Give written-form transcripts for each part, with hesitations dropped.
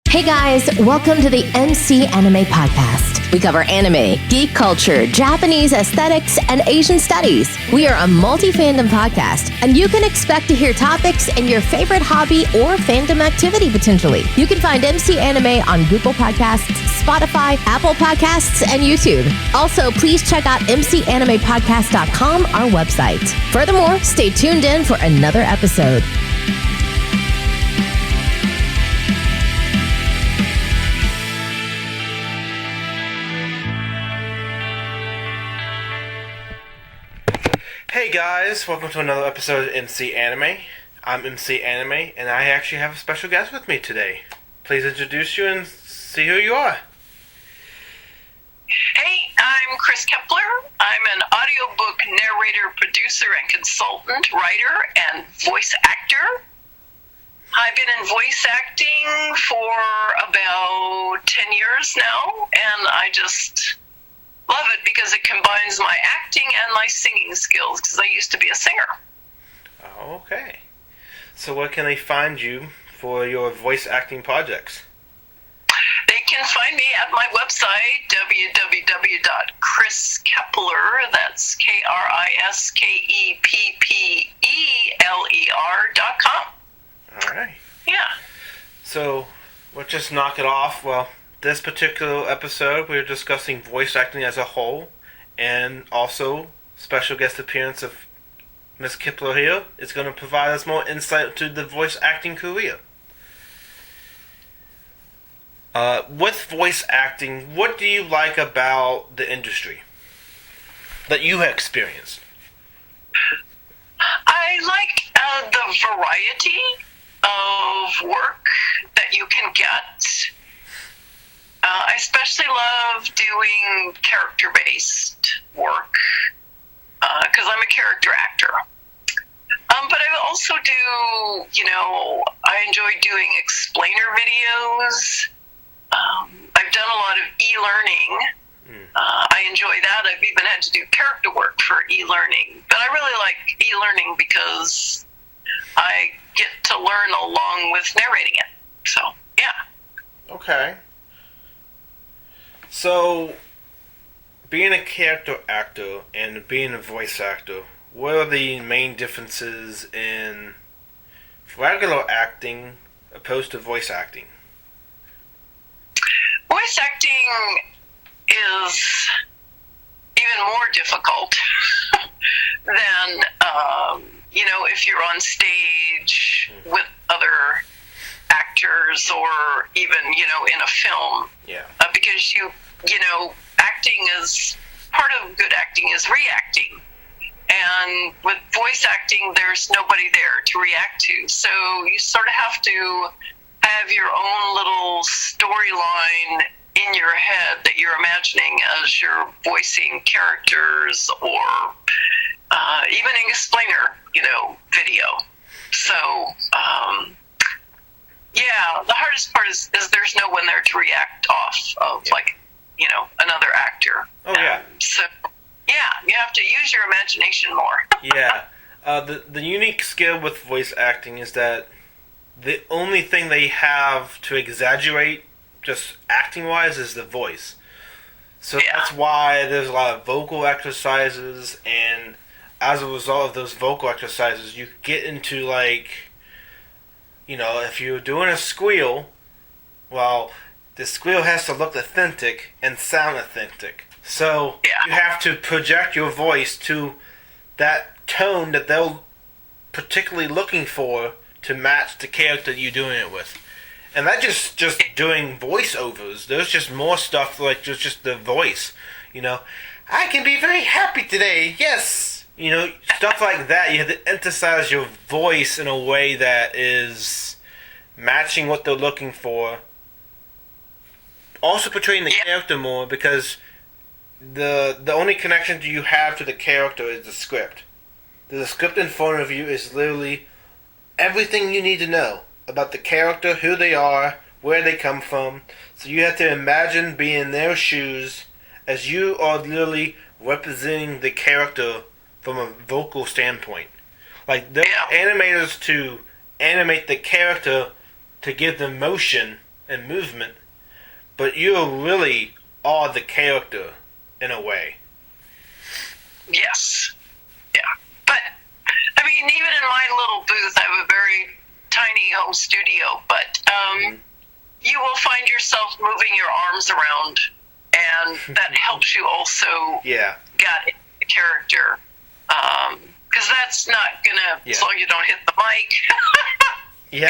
Hey guys, welcome to the MC Anime Podcast. We cover anime, geek culture, Japanese aesthetics, and Asian studies. We are a multi-fandom podcast, and you can expect to hear topics in your favorite hobby or fandom activity potentially. You can find MC Anime on Google Podcasts, Spotify, Apple Podcasts, and YouTube. Also, please check out mcanimepodcast.com, our website. Furthermore, stay tuned in for another episode. Hey guys, welcome to another episode of MC Anime. I'm MC Anime, and I actually have a special guest with me today. Please introduce you and see who you are. Hey, I'm Chris Kepler. I'm an audiobook narrator, producer, and consultant, writer, and voice actor. I've been in voice acting for about 10 years now, and I just love it because it combines my acting and my singing skills, because I used to be a singer. Oh, okay. So where can they find you for your voice acting projects? They can find me at my website, www.chriskepler, that's KRISKEPPELER.com. Alright. Yeah. So, we'll just knock it off. Well, this particular episode, we're discussing voice acting as a whole, and also special guest appearance of Miss Kepler here is going to provide us more insight to the voice acting career. With voice acting, what do you like about the industry that you have experienced? I like the variety of work that you can get. I especially love doing character-based work because I'm a character actor. But I also do, I enjoy doing explainer videos. I've done a lot of e-learning. I enjoy that. I've even had to do character work for e-learning. But I really like e-learning because I get to learn along with narrating it. So, yeah. Okay. So, being a character actor and being a voice actor, what are the main differences in regular acting opposed to voice acting? Voice acting is even more difficult than, if you're on stage with other actors or even, in a film. Yeah. Because acting is, part of good acting is reacting. And with voice acting, there's nobody there to react to. So you sort of have to have your own little storyline in your head that you're imagining as you're voicing characters or even an explainer, video. So, the hardest part is there's no one there to react off of, another actor. Oh, yeah. So, you have to use your imagination more. Yeah. The unique skill with voice acting is that the only thing they have to exaggerate, just acting-wise, is the voice. So that's why there's a lot of vocal exercises, and as a result of those vocal exercises, you get into, if you're doing a squeal, well, the squeal has to look authentic and sound authentic. So you have to project your voice to that tone that they're particularly looking for to match the character you're doing it with. And that just doing voiceovers. There's just more stuff like just the voice. I can be very happy today. Yes. Stuff like that. You have to emphasize your voice in a way that is matching what they're looking for. Also portraying the character more, because the only connection you have to the character is the script. The script in front of you is literally everything you need to know about the character, who they are, where they come from. So you have to imagine being in their shoes as you are literally representing the character from a vocal standpoint. They're animators to animate the character to give them motion and movement, but you really are the character in a way. Yes. Yeah. But, I mean, even in my little booth, I have a very tiny home studio, but you will find yourself moving your arms around, and that helps you also get the character. Because that's not going to, as long as you don't hit the mic, it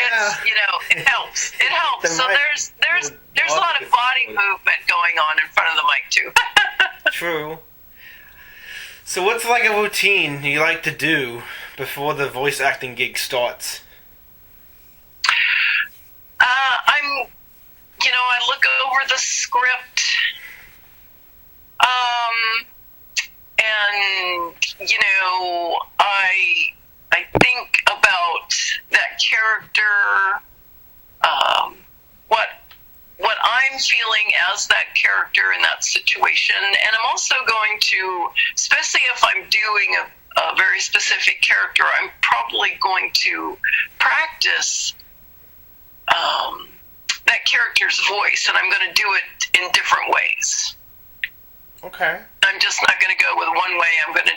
helps. It helps. So there's a lot of body movement going on in front of the mic, too. True. So what's like a routine you like to do before the voice acting gig starts? I look over the script, and I think about that character, what I'm feeling as that character in that situation, and I'm also going to, especially if I'm doing a very specific character, I'm probably going to practice that character's voice, and I'm going to do it in different ways. Okay. I'm just not going to go with one way. I'm going to,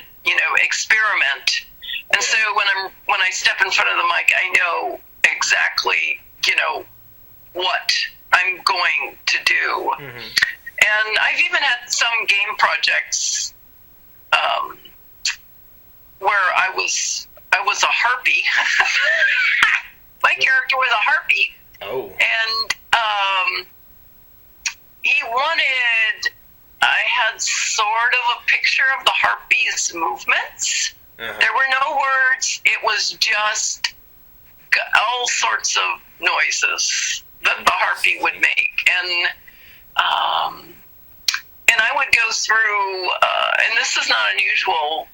experiment. And so when I step in front of the mic, I know exactly, what I'm going to do. Mm-hmm. And I've even had some game projects where I was a harpy. My character was a harpy. Oh. And I had sort of a picture of the harpy's movements. Uh-huh. There were no words. It was just all sorts of noises that the harpy would make. And I would go through, and this is not unusual,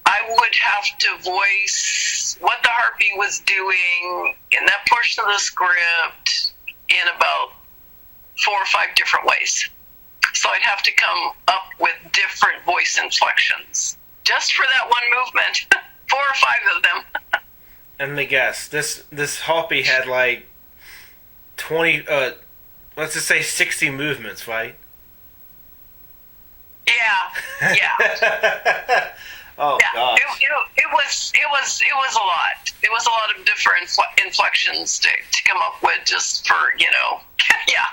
I would have to voice what the harpy was doing in that portion of the script in about 4 or 5 different ways. So I'd have to come up with different voice inflections just for that one movement. 4 or 5 of them. And let me guess, this harpy had like 20, let's just say 60 movements, right? Yeah. Oh, yeah, gosh. It was a lot. It was a lot of different inflections to come up with just for, yeah.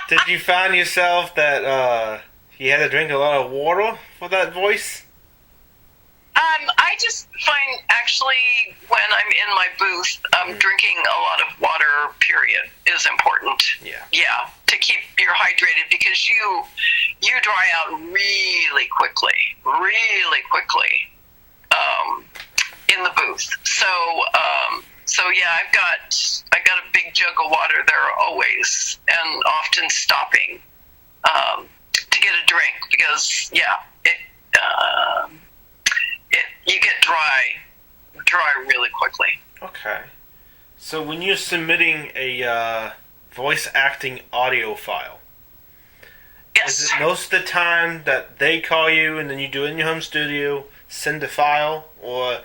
Did you find yourself that you had to drink a lot of water for that voice? I just find, actually, when I'm in my booth, drinking a lot of water, period, is important. Yeah. Yeah, to keep you hydrated, because you dry out really quickly, in the booth. So yeah, I've got a big jug of water there always, and often stopping to get a drink, because you get dry really quickly. Okay. So when you're submitting a voice acting audio file, yes, is it most of the time that they call you and then you do it in your home studio, send a file, or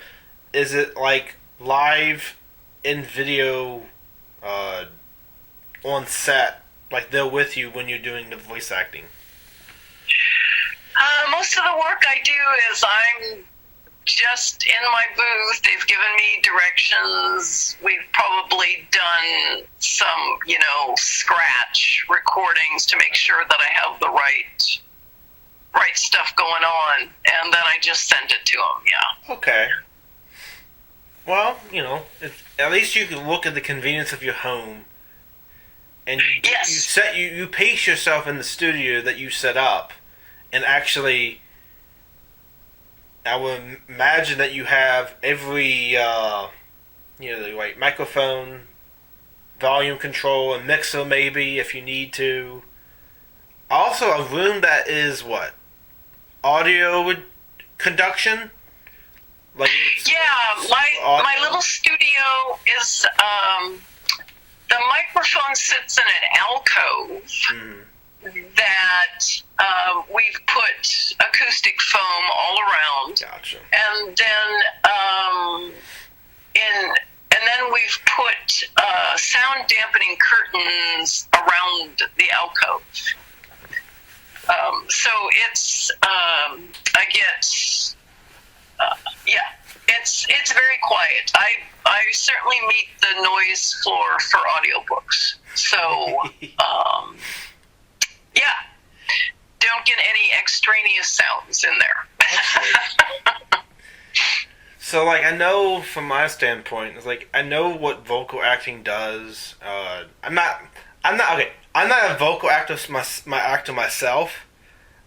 is it like live in video on set, like they're with you when you're doing the voice acting? Most of the work I do is I'm just in my booth. They've given me directions. We've probably done some, scratch recordings to make sure that I have the right stuff going on, and then I just send it to them. Yeah. Okay. Well, at least you can look at the convenience of your home, and you pace yourself in the studio that you set up, and actually, I would imagine that you have every, the right microphone, volume control, a mixer maybe if you need to. Also, a room that is what? Audio conduction? Like my little studio is, the microphone sits in an alcove. Mm-hmm. That we've put acoustic foam all around. Gotcha. And then then we've put sound dampening curtains around the alcove. So it's I get it's very quiet. I certainly meet the noise floor for audiobooks. So don't get any extraneous sounds in there. So, like, I know from my standpoint, it's like I know what vocal acting does. I'm not a vocal actor myself,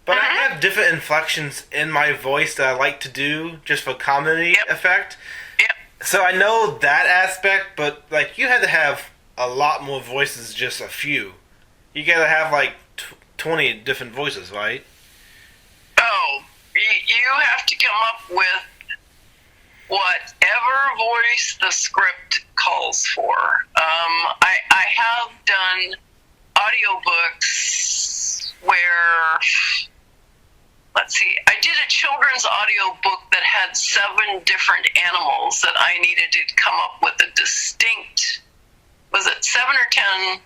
but I have different inflections in my voice that I like to do just for comedy effect. Yep. So I know that aspect, but like you had to have a lot more voices, just a few. You gotta have like 20 different voices, right? Oh, you have to come up with whatever voice the script calls for. I have done audiobooks where, let's see, I did a children's audiobook that had 7 different animals that I needed to come up with a distinct, was it 7 or 10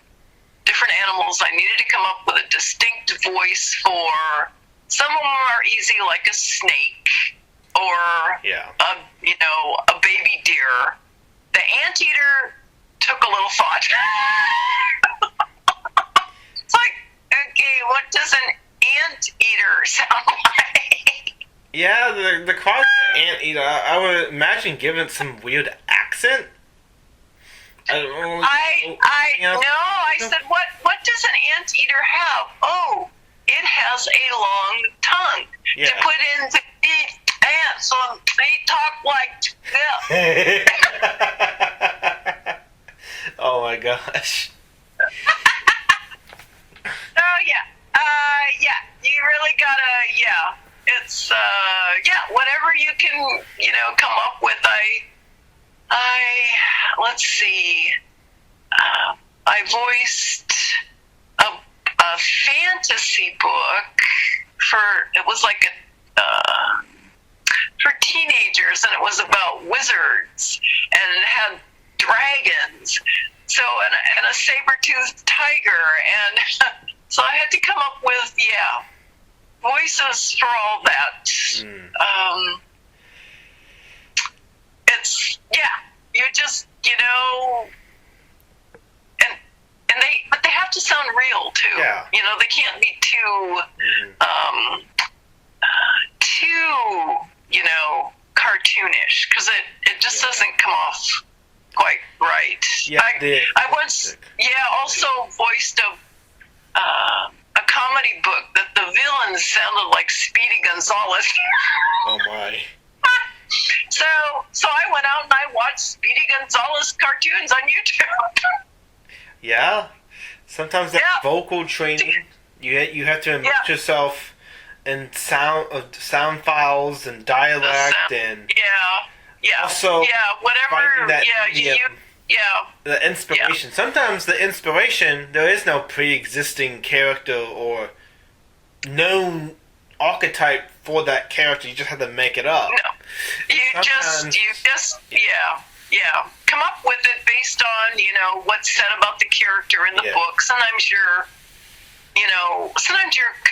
different animals I needed to come up with a distinct voice for. Some of them are easy, like a snake, or a baby deer. The anteater took a little thought. It's like, okay, what does an anteater sound like? Yeah, the cause of anteater, I would imagine giving it some weird accent. I said, what does an anteater have? Oh, it has a long tongue to put in the ants, so they talk like this. Oh my gosh. Oh yeah, you really gotta, it's, whatever you can, come up with. Let's see, I voiced a fantasy book it was like for teenagers, and it was about wizards, and it had dragons, so, and a saber-toothed tiger, and so I had to come up with, voices for all that. It's, you just, but they have to sound real too. Yeah. They can't be too, cartoonish, because it just doesn't come off quite right. Yeah, I once, also voiced a comedy book that the villain sounded like Speedy Gonzales. Oh my. So I went out and I watched Speedy Gonzales cartoons on YouTube. Yeah. Sometimes that vocal training, you have to immerse yourself in sound files and dialect and also whatever. The inspiration. Sometimes the inspiration, there is no pre-existing character or known archetype for that character. You just have to make it up. No, you just come up with it based on what's said about the character in the book. Sometimes you're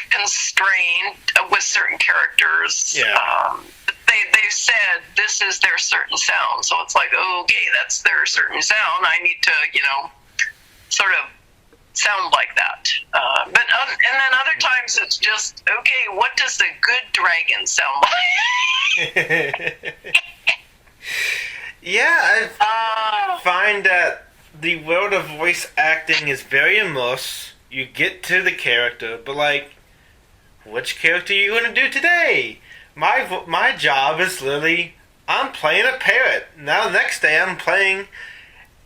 constrained with certain characters. They said this is their certain sound, so it's like, okay, that's their certain sound. I need to sort of sound like that. And then other times it's just, okay, what does a good dragon sound like? I find that the world of voice acting is very immersive. You get to the character, but like, which character are you going to do today? My job is literally, I'm playing a parrot. Now the next day I'm playing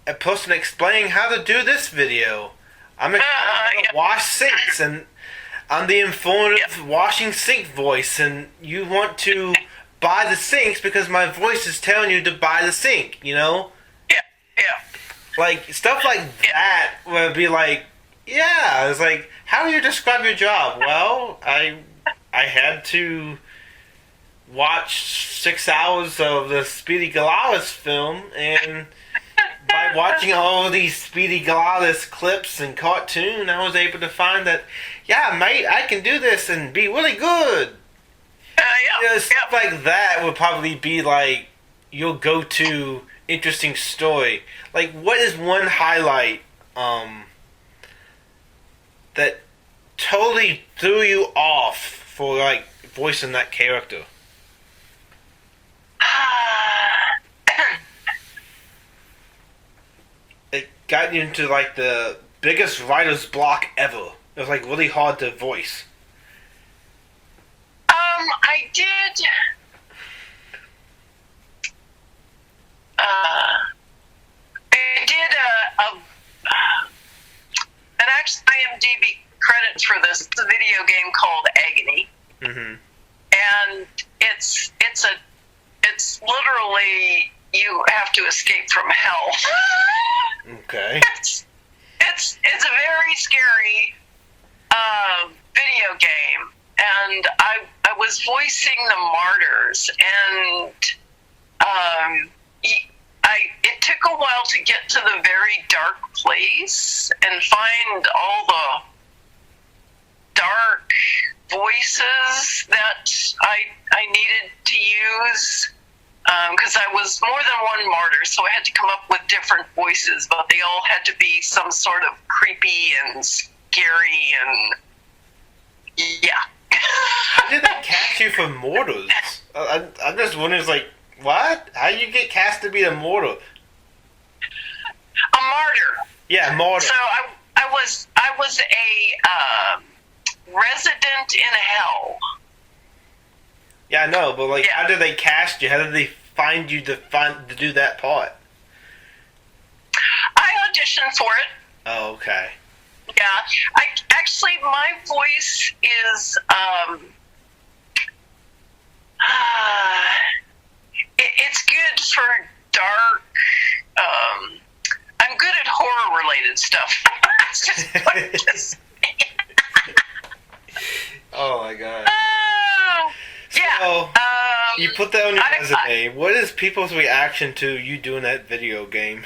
a person explaining how to do this video. I'm going to wash sinks, and I'm the informative washing sink voice, and you want to buy the sinks because my voice is telling you to buy the sink, Like, stuff like that would be like, it's like, how do you describe your job? Well, I had to watch 6 hours of the Speedy Gonzales film, and by watching all of these Speedy Gonzales clips and cartoon, I was able to find that, yeah, mate, I can do this and be really good. Stuff like that would probably be like your go-to interesting story. Like, what is one highlight that totally threw you off for like voicing that character? It got you into like the biggest writer's block ever. It was like really hard to voice. I did. I did an actual IMDb credit for this. It's a video game called Agony, and it's literally you have to escape from hell. Okay. It's a very scary video game, and I was voicing the martyrs, and it took a while to get to the very dark place and find all the dark voices that I needed to use, because I was more than one martyr, so I had to come up with different voices, but they all had to be some sort of creepy and scary and yeah. How did they cast you for mortals? I'm just wondering, it's like, what? How did you get cast to be a mortal? A martyr. Yeah, martyr. So I was a resident in hell. Yeah, I know, but like, how did they cast you? How did they find you to do that part? I auditioned for it. Oh, okay. Yeah, actually my voice is it's good for dark. I'm good at horror related stuff. That's just what it is. Oh my god. So, yeah. You put that on your resume. What is people's reaction to you doing that video game?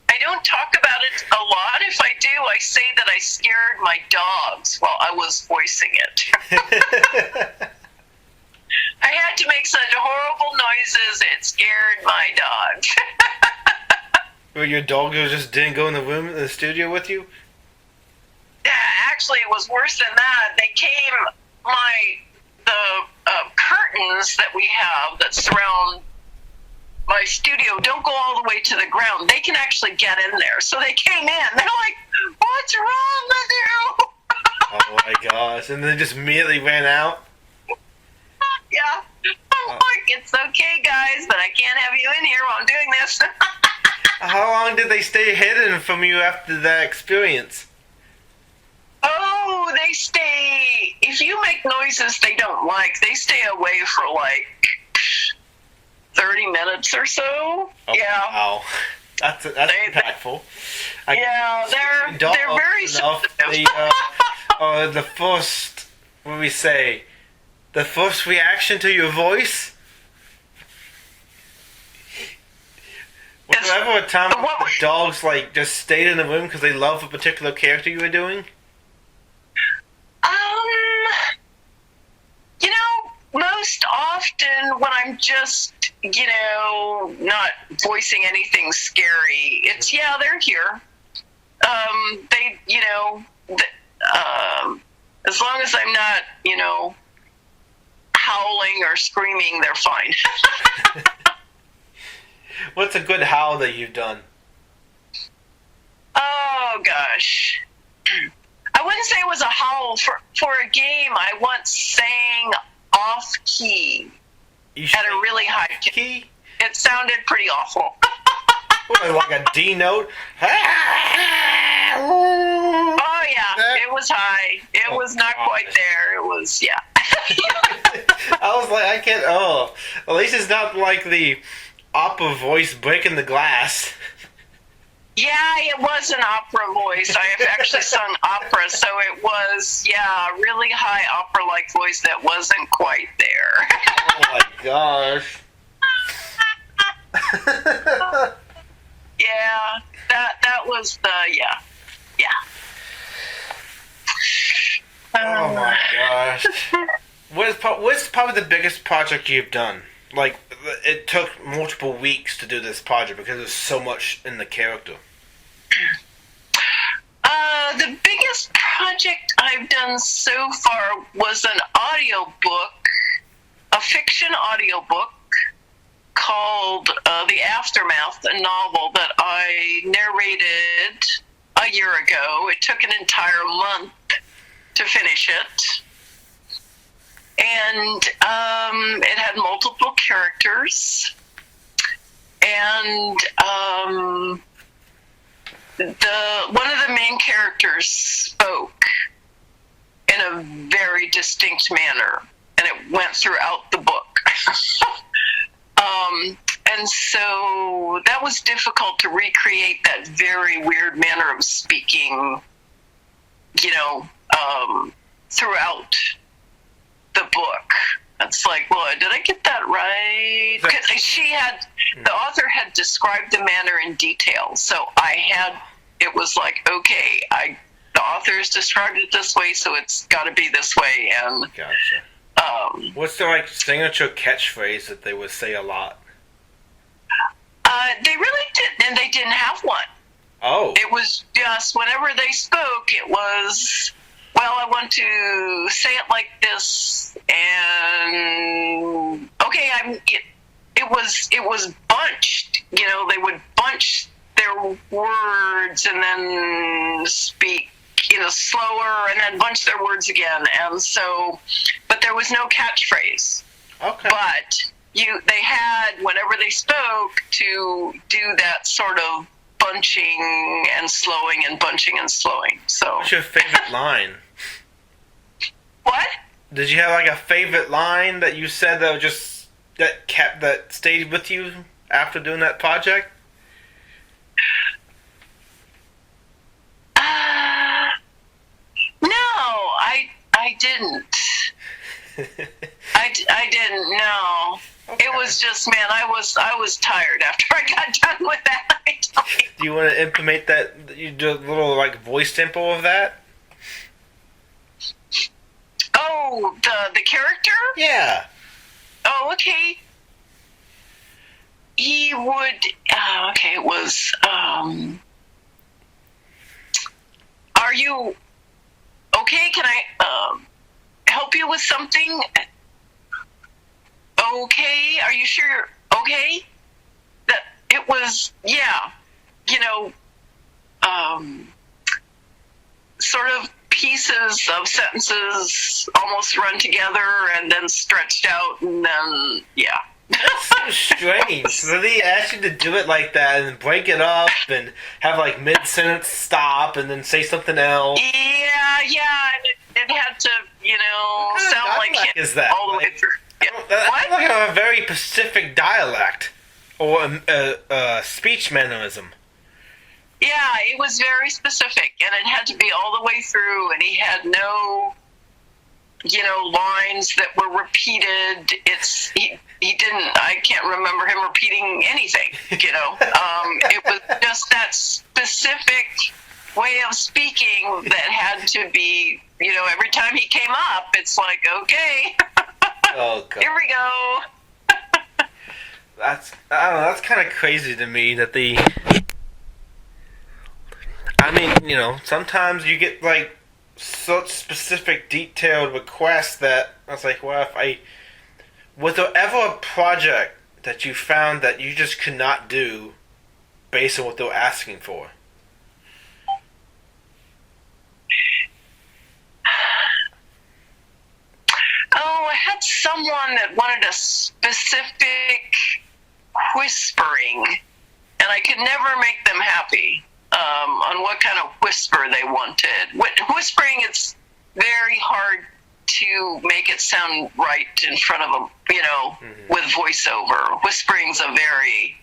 I don't talk about it a lot. If I do, I say that I scared my dogs while I was voicing it. I had to make such horrible noises, it scared my dogs. Well, your dog just didn't go in the room in the studio with you? Actually, it was worse than that. They came, the curtains that we have that surround my studio don't go all the way to the ground. They can actually get in there. So they came in. They're like, what's wrong with you? Oh my gosh. And then just immediately ran out? Yeah. I'm like, it's okay, guys, but I can't have you in here while I'm doing this. How long did they stay hidden from you after that experience? Oh, they stay... If you make noises they don't like, they stay away for like 30 minutes or so. Oh, yeah. Wow. That's impactful. They're very sensitive. The first, what do we say? The first reaction to your voice? Was there ever a time when the dogs like just stayed in the room because they love a particular character you were doing? Most often when I'm just, not voicing anything scary, it's, they're here. They, as long as I'm not, howling or screaming, they're fine. What's a good howl that you've done? Oh, gosh. I wouldn't say it was a howl. For a game, I once sang off-key at a really high key. It sounded pretty awful. What, like a D note? Oh, yeah. It was high. It was not quite there. It was, yeah. I was like, I can't... Oh. At least it's not like the opera voice breaking the glass. Yeah, it was an opera voice. I have actually sung opera, so it was, a really high opera-like voice that wasn't quite there. Oh my gosh. Yeah, that was yeah. Oh my gosh. What's probably the biggest project you've done? Like, it took multiple weeks to do this project because there's so much in the character. The biggest project I've done so far was an audiobook, a fiction audiobook called The Aftermath, a novel that I narrated a year ago. It took an entire month to finish it. And it had multiple characters. And one of the main characters spoke in a very distinct manner, and it went throughout the book. And so that was difficult to recreate that very weird manner of speaking, throughout the book. It's like, well, did I get that right? Because the author had described the manner in detail, so it was like, okay, the author's described it this way, so it's got to be this way. And gotcha. What's their signature catchphrase that they would say a lot? They really didn't, and they didn't have one. Oh. It was just whenever they spoke, it was, well, I want to say it like this, and okay, it was bunched. They would bunch their words and then speak, slower, and then bunch their words again. And so, but there was no catchphrase. Okay. But they had, whenever they spoke, to do that sort of bunching and slowing and bunching and slowing. So. What's your favorite line? What? Did you have a favorite line that you said that stayed with you after doing that project? No, I didn't. I didn't. No. Okay. It was just, man, I was tired after I got done with that. Do you want to implement that? You do a little voice sample of that? Oh, the character? Yeah. Oh, okay. He would. Okay, it was. Are you okay? Can I help you with something? Okay, are you sure you're okay? That it was, sort of pieces of sentences almost run together and then stretched out, and then, yeah. That's so strange. So they asked you to do it like that and break it up and have mid-sentence stop and then say something else. Yeah, and it had to, sound like him is that? all the way through. Yeah. That's a very Pacific dialect or a speech mannerism. Yeah, it was very specific, and it had to be all the way through, and he had no, lines that were repeated. He didn't, I can't remember him repeating anything, It was just that specific way of speaking that had to be, every time he came up, it's like, okay, oh, God. Here we go. I don't know, that's kind of crazy to me that sometimes you get such specific detailed requests that I was like, well, was there ever a project that you found that you just could not do based on what they were asking for? Oh, I had someone that wanted a specific whispering, and I could never make them happy on what kind of whisper they wanted. Whispering, it's very hard to make it sound right in front of them, with voiceover. Whispering's a very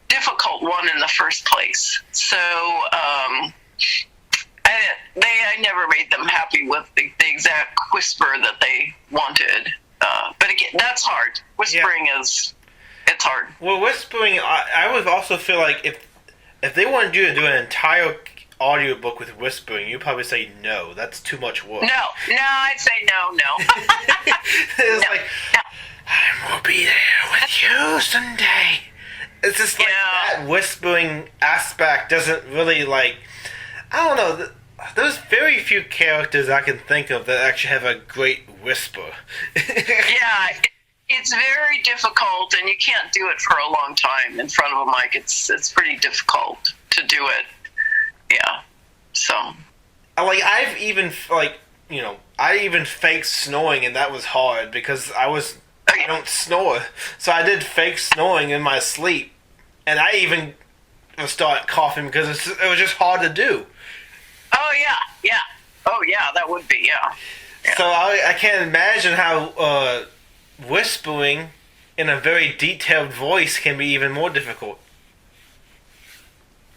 difficult one in the first place. So I never made them happy with the exact whisper that they wanted. But again, that's hard. Whispering it's hard. Well, whispering, I would also feel like if they wanted you to do an entire audiobook with whispering, you'd probably say no. That's too much work. No, I'd say no. It's like, I will be there with you someday. It's just like that whispering aspect doesn't really, like, I don't know. There's very few characters I can think of that actually have a great whisper. Yeah, it's very difficult, and you can't do it for a long time in front of a mic. It's pretty difficult to do it. Yeah, so. Like, I've even, I even faked snoring, and that was hard because I don't snore. So I did fake snoring in my sleep, and I even started coughing because it was just hard to do. Oh, yeah. Oh, yeah, that would be, yeah. So I can't imagine how whispering in a very detailed voice can be even more difficult.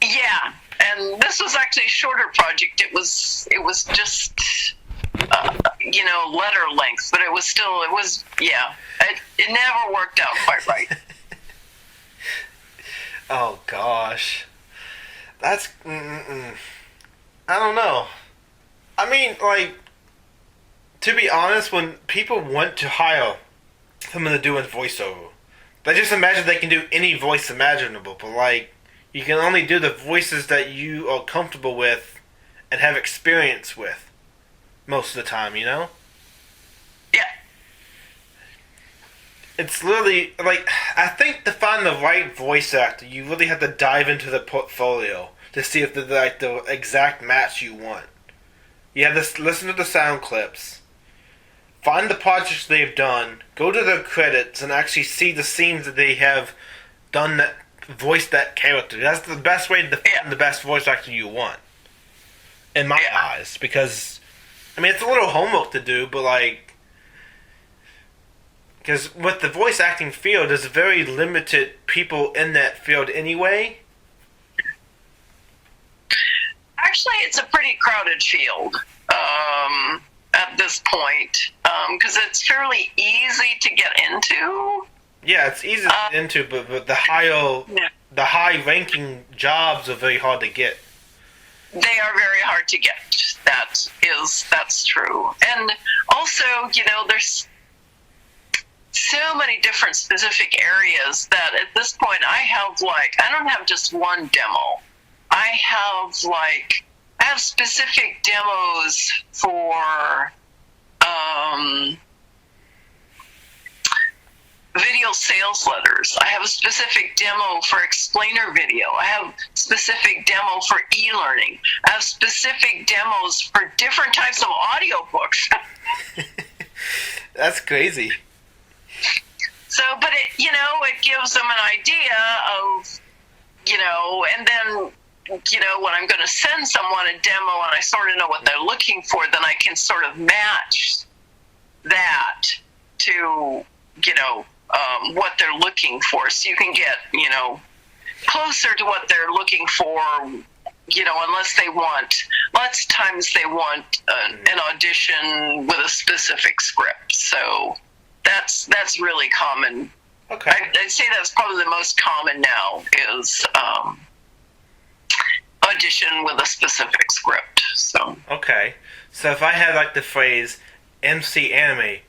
Yeah, and this was actually a shorter project. It was just, letter length, but it was, it never worked out quite right. Oh, gosh. That's, I don't know. I mean, like, to be honest, when people want to hire someone to do a voiceover, they just imagine they can do any voice imaginable, but, like, you can only do the voices that you are comfortable with and have experience with most of the time, you know? Yeah. It's literally, like, I think to find the right voice actor, you really have to dive into the portfolio to see if they're, like, the exact match you want. You have to listen to the sound clips, find the projects they've done, go to their credits, and actually see the scenes that they have done that voice that character. That's the best way to find the best voice actor you want, in my eyes. Because, I mean, it's a little homework to do, but, like, because with the voice acting field, there's very limited people in that field anyway. Actually, it's a pretty crowded field at this point, because it's fairly easy to get into. Yeah, it's easy to get into, but the high-ranking jobs are very hard to get. They are very hard to get. That's true. And also, there's so many different specific areas that at this point I don't have just one demo. I have specific demos for video sales letters. I have a specific demo for explainer video. I have specific demo for e-learning. I have specific demos for different types of audiobooks. That's crazy. So, but it gives them an idea of, and then, when I'm going to send someone a demo and I sort of know what they're looking for, then I can sort of match that to, what they're looking for. So you can get, closer to what they're looking for, unless they want, lots of times they want an audition with a specific script. So that's really common. Okay. I'd say that's probably the most common now is audition with a specific script. So okay. So if I had like the phrase MC Anime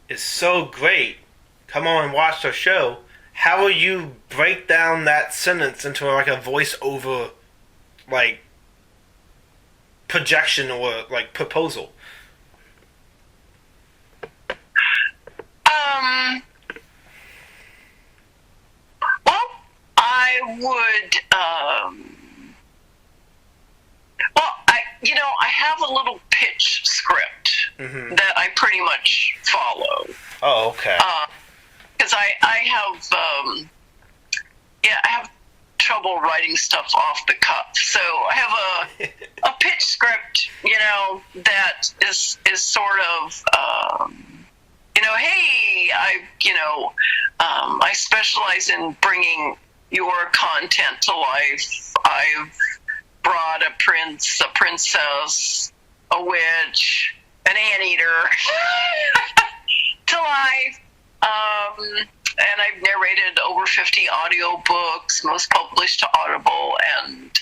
is so great, come on and watch the show, how will you break down that sentence into like a voice-over like projection or like proposal? Well, I would I have a little pitch script that I pretty much follow. Oh, okay. Because I have trouble writing stuff off the cuff. So I have a pitch script, that is sort of, hey, I specialize in bringing your content to life. I've brought a prince, a princess, a witch, an anteater to life. And I've narrated over 50 audiobooks, most published to Audible, and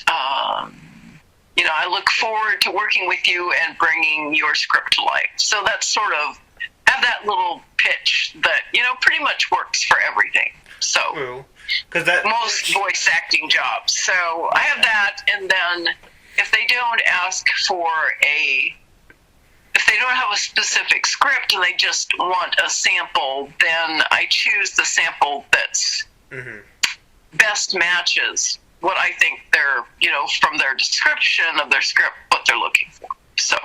I look forward to working with you and bringing your script to life. So that's sort of have that little pitch that pretty much works for everything. So because that most voice acting jobs. So I have that, and then if they don't ask for if they don't have a specific script and they just want a sample, then I choose the sample that's best matches what I think they're, from their description of their script, what they're looking for. So.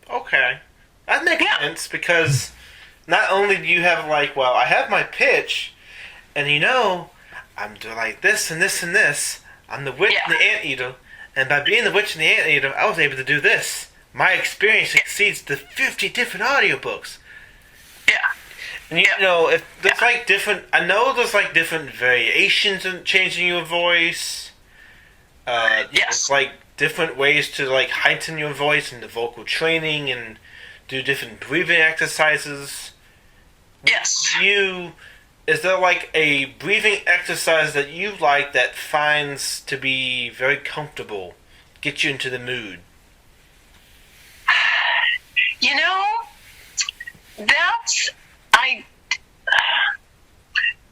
Okay. That makes sense, because not only do you have I have my pitch, and I'm doing like this and this and this. I'm the witch and the anteater, and by being the witch and the anteater, I was able to do this. My experience exceeds the 50 different audiobooks. Yeah. And if there's different, I know there's different variations in changing your voice. Yes. There's different ways to heighten your voice and the vocal training and do different breathing exercises. Yes. Is there a breathing exercise that you like that finds to be very comfortable, get you into the mood?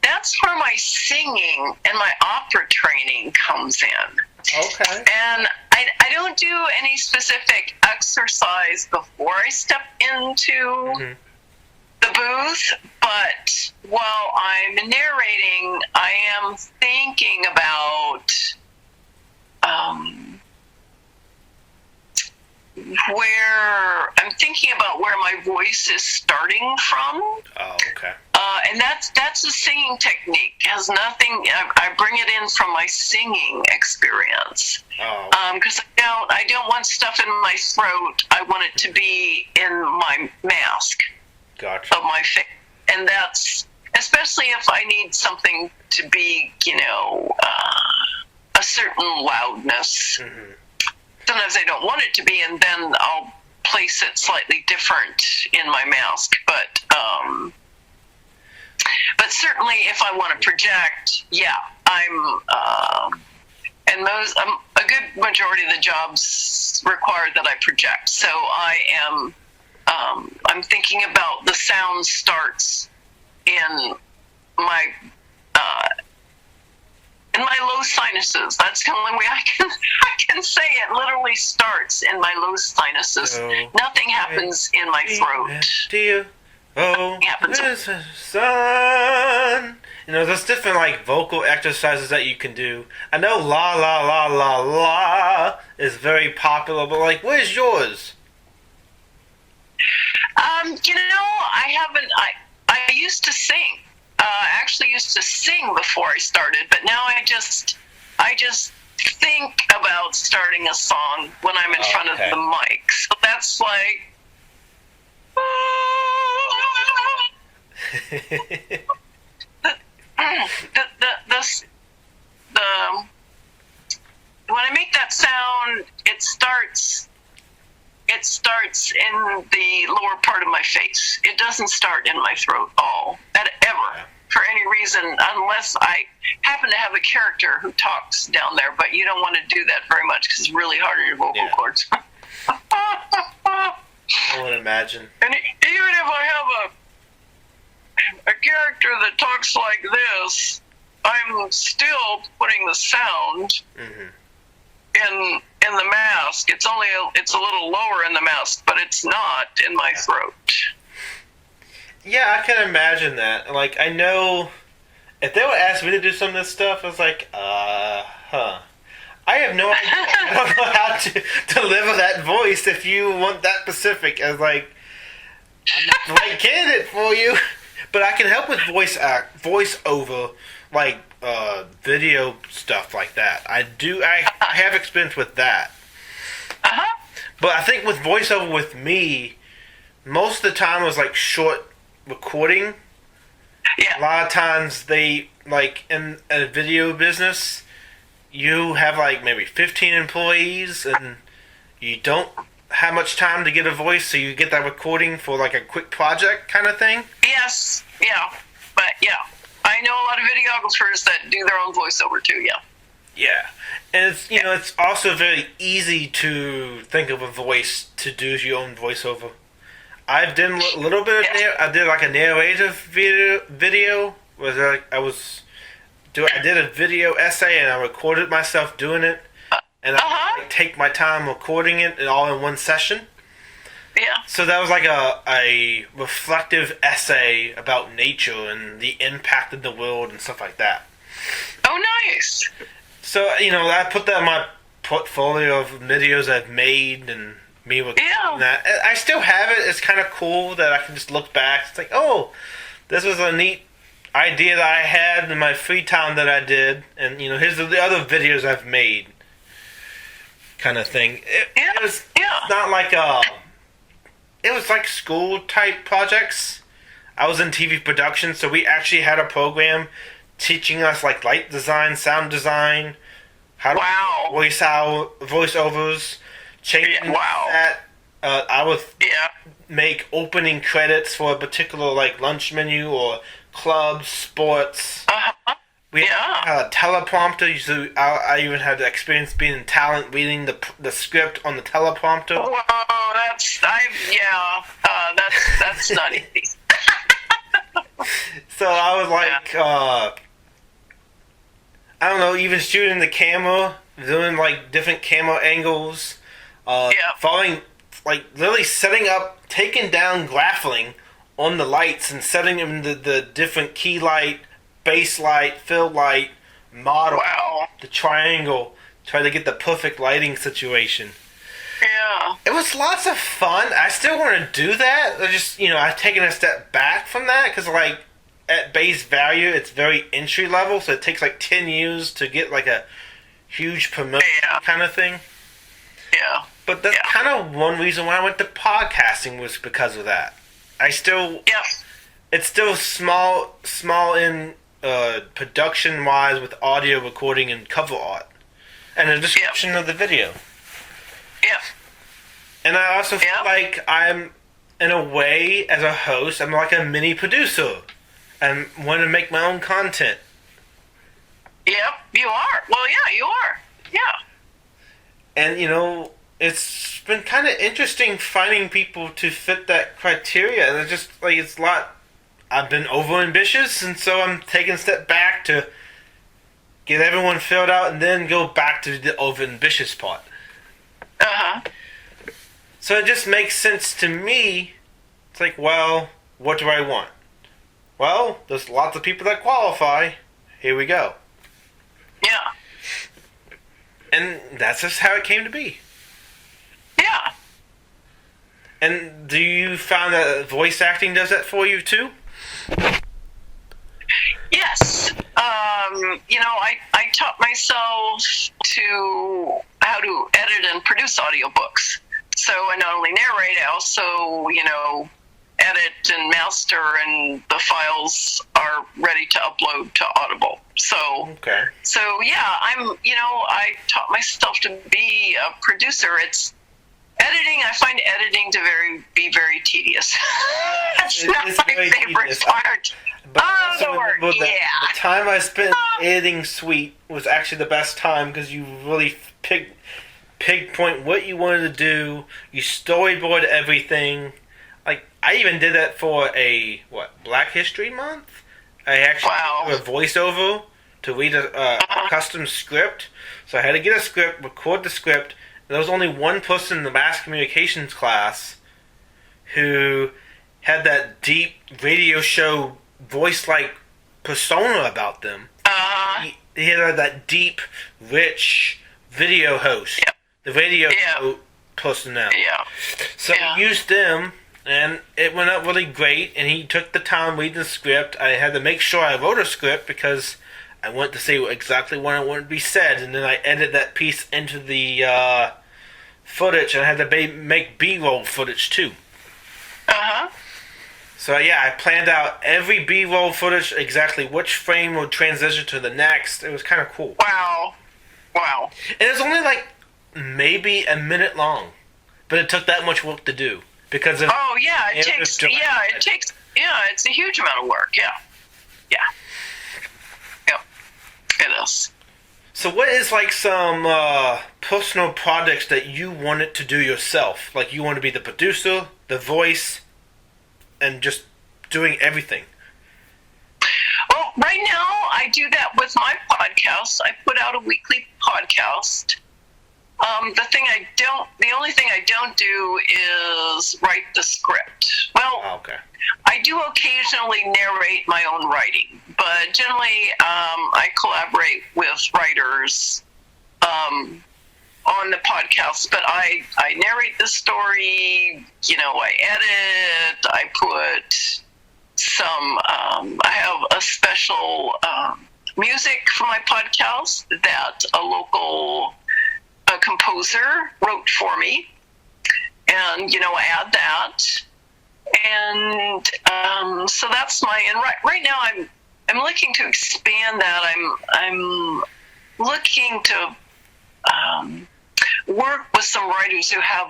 That's where my singing and my opera training comes in. Okay. And I don't do any specific exercise before I step into the booth, but while I'm narrating, I am thinking about where my voice is starting from. Oh, okay. And that's a singing technique. It has nothing. I bring it in from my singing experience. Oh. Because I don't want stuff in my throat. I want it to be in my mask. Gotcha. Of my face, and that's especially if I need something to be, a certain loudness. Sometimes I don't want it to be, and then I'll place it slightly different in my mask. But certainly, if I want to project, and a good majority of the jobs require that I project. So I am, I'm thinking about the sound starts in my low sinuses. That's the only way I can say it. Literally starts in my low sinuses. Nothing happens in my throat. Dear, sun. There's different vocal exercises that you can do. I know la la la la la is very popular, but what is yours? I used to sing. I actually used to sing before I started, but now I just think about starting a song when I'm in front of the mic. So that's when I make that sound, it starts in the lower part of my face. It doesn't start in my throat ever, for any reason, unless I happen to have a character who talks down there, but you don't want to do that very much because it's really hard on your vocal cords. I would imagine. And even if I have a character that talks like this, I'm still putting the sound in the mask. It's a little lower in the mask, but it's not in my throat. Yeah, I can imagine that. I know if they would ask me to do some of this stuff, I was I have no idea. I don't know how to deliver that voice if you want that specific. I was I'm not the right candidate for you. But I can help with voiceover, video stuff like that. I have experience with that. But I think with voiceover with me, most of the time it was short recording. Yeah. A lot of times they, like, in a video business, you have, like, maybe 15 employees, and you don't have much time to get a voice, so you get that recording for, like, a quick project kind of thing. Yes. Yeah. But, yeah. I know a lot of videographers that do their own voiceover, too, yeah. Yeah. And it's, you know, it's also very easy to think of a voice to do your own voiceover. I've done a little bit of I did like a narrative video where I did a video essay and I recorded myself doing it, and I take my time recording it and all in one session. Yeah. So that was like a reflective essay about nature and the impact of the world and stuff like that. Oh, nice. So, you know, I put that in my portfolio of videos I've made and me recording that. I still have it. It's kind of cool that I can just look back. It's like, oh, this was a neat idea that I had in my free time that I did. And, you know, here's the other videos I've made kind of thing. It was not like it was like school type projects. I was in TV production, so we actually had a program teaching us like light design, sound design, how to voiceovers, changing that. I would make opening credits for a particular like lunch menu or club, sports. We had a teleprompter. So I even had the experience being in talent, reading the script on the teleprompter. Wow, that's not easy. So I was like, I don't know, even shooting the camera, doing like different camera angles, following, like literally setting up, taking down grappling on the lights and setting them the different key light, base light, fill light, model, the triangle, try to get the perfect lighting situation. Yeah. It was lots of fun. I still want to do that. I just, you know, I've taken a step back from that because, like, at base value, it's very entry level, so it takes like 10 years to get like a huge promotion kind of thing. Yeah. But that's kind of one reason why I went to podcasting was because of that. It's still small in production wise with audio recording and cover art and a description of the video. Yeah. And I also feel like I'm, in a way, as a host, I'm like a mini producer. And want to make my own content. Yep, you are. Well, yeah, you are. Yeah. And, you know, it's been kind of interesting finding people to fit that criteria. And it's just, like, it's a lot... I've been over-ambitious, and so I'm taking a step back to get everyone filled out and then go back to the over-ambitious part. So it just makes sense to me. It's like, well, what do I want? Well, there's lots of people that qualify. Here we go. Yeah. And that's just how it came to be. Yeah. And do you find that voice acting does that for you too? Yes. You know, I taught myself how to edit and produce audiobooks. So I not only narrate, I also, you know, edit and master, and the files are ready to upload to Audible. So yeah, I taught myself to be a producer. It's editing. I find editing to be very tedious. It's not my favorite part. But the time I spent editing Sweet was actually the best time because you really pinpoint what you wanted to do. You storyboard everything. Like, I even did that for Black History Month? I actually did a voiceover to read a custom script. So I had to get a script, record the script, and there was only one person in the mass communications class who had that deep radio show voice-like persona about them. He had that deep, rich video host. Yep. The radio show personality. Yeah. So we used them, and it went out really great, and he took the time reading the script. I had to make sure I wrote a script because I wanted to say exactly what I wanted to be said, and then I edited that piece into the footage, and I had to make B-roll footage too. So yeah, I planned out every B-roll footage, exactly which frame would transition to the next. It was kind of cool. Wow. Wow. And it was only like maybe a minute long, but it took that much work to do because of. Oh yeah, it takes. Yeah, it's a huge amount of work. Yeah. Yep. It is. So what is like some personal projects that you wanted to do yourself? Like you want to be the producer, the voice, and just doing everything. Well, right now I do that with my podcast. I put out a weekly podcast. The only thing I don't do is write the script. Well, Okay. I do occasionally narrate my own writing, but generally I collaborate with writers on the podcast. But I narrate the story. I edit. I put some. I have a special music for my podcast that a local composer wrote for me, and I add that, and so that's my. And right now I'm looking to expand that. I'm looking to work with some writers who have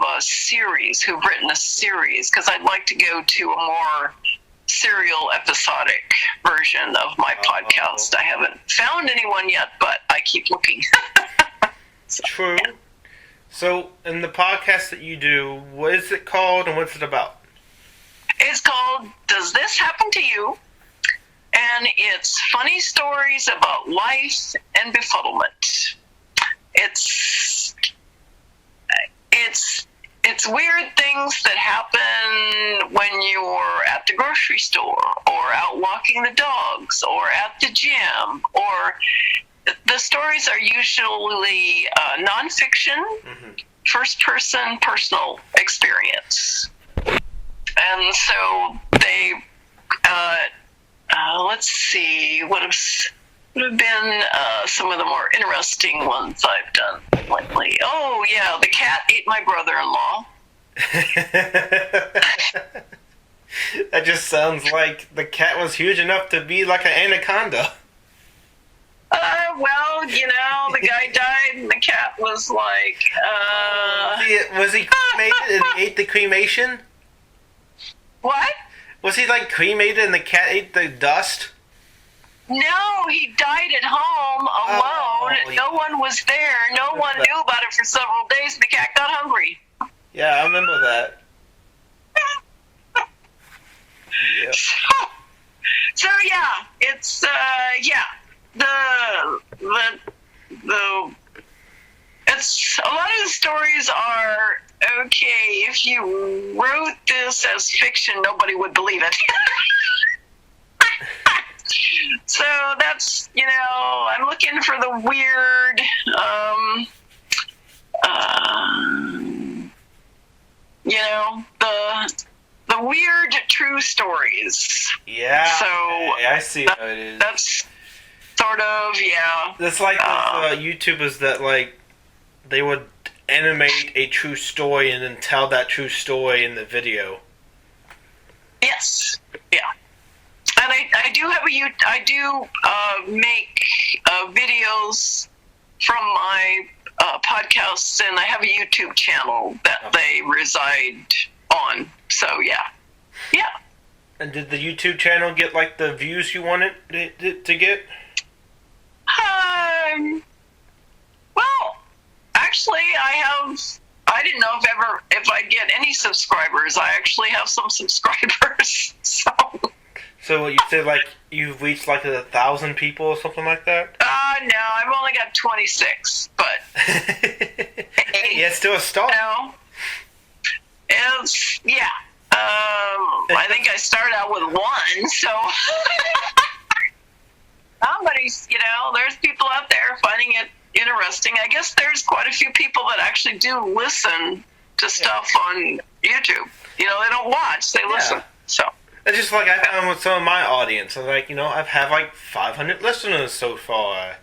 who've written a series, because I'd like to go to a more serial episodic version of my podcast. I haven't found anyone yet, but I keep looking. True. So, in the podcast that you do, what is it called and what's it about? It's called Does This Happen to You? And it's funny stories about life and befuddlement. It's weird things that happen when you're at the grocery store or out walking the dogs or at the gym, or the stories are usually nonfiction, first-person personal experience. And so they, let's see, what have been some of the more interesting ones I've done lately. Oh, yeah, the cat ate my brother-in-law. That just sounds like the cat was huge enough to be like an anaconda. Well, the guy died and the cat was like, Was he cremated and he ate the cremation? What? Was he like cremated and the cat ate the dust? No, he died at home alone. Oh, No one was there. No one knew about it for several days. The cat got hungry. Yeah, I remember that. Yeah. So yeah, it's it's a lot of the stories are okay. If you wrote this as fiction, nobody would believe it. So that's I'm looking for the weird, the weird true stories. Yeah. So I see how it is. That's sort of It's like those YouTubers that like they would animate a true story and then tell that true story in the video. Yes. Yeah. And I do have I do make videos from my podcasts, and I have a YouTube channel that they reside on. So yeah. And did the YouTube channel get like the views you wanted it to get? Well, actually, I didn't know if I'd get any subscribers. I actually have some subscribers. So you said like you've reached like 1,000 people or something like that? No, I've only got 26, but yeah, it's still a start. It's I think I started out with one, so somebody's there's people out there finding it interesting. I guess there's quite a few people that actually do listen to stuff on YouTube. They don't watch, they listen. So it's just like I found with some of my audience. I'm like, I've had like 500 listeners so far.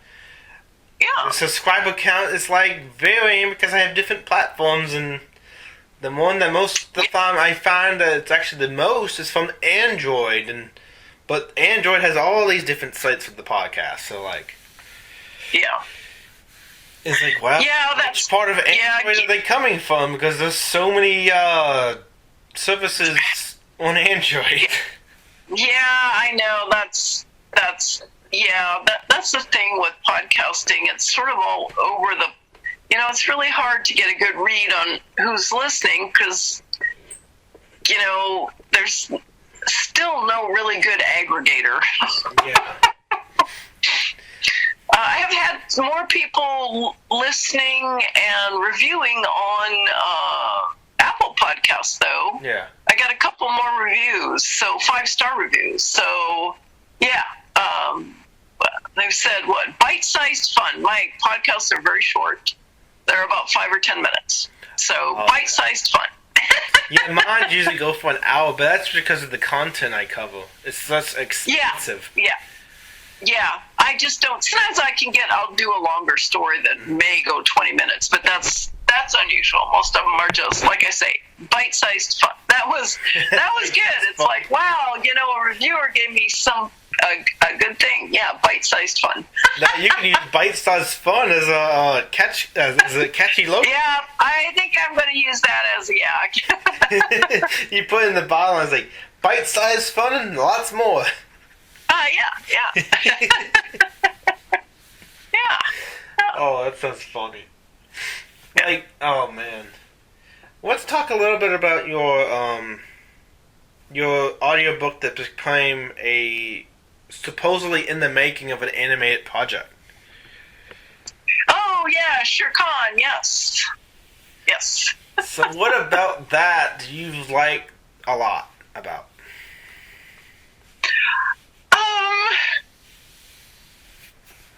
Yeah. The subscriber count is like varying because I have different platforms, and The one that most of the time I find that it's actually the most is from Android, but Android has all these different sites for the podcast. So like, yeah, it's like, well, which part of Android are they coming from? Because there's so many services on Android. Yeah, I know. That's the thing with podcasting. It's sort of all over the. It's really hard to get a good read on who's listening because, there's still no really good aggregator. Yeah. I have had more people listening and reviewing on Apple Podcasts, though. Yeah. I got a couple more reviews, so 5-star reviews. So, yeah. They've said, bite-sized fun. My podcasts are very short. They're about 5 or 10 minutes. So, bite-sized fun. Yeah, mine usually go for an hour, but that's because of the content I cover. It's less expensive. Yeah. I just don't. Sometimes I'll do a longer story that may go 20 minutes, but that's unusual. Most of them are just, like I say, bite-sized fun. That was good. It's like, wow, a reviewer gave me a good thing. Yeah, bite-sized fun. Now you can use bite-sized fun as a catchy logo. Yeah, I think I'm going to use that as You put in the bottom, it's like bite-sized fun and lots more. Yeah. Yeah. Oh, that sounds funny. Like, oh man. Let's talk a little bit about your audiobook that became supposedly in the making of an animated project. Oh yeah, Shere Khan, yes. So what about that do you like a lot about?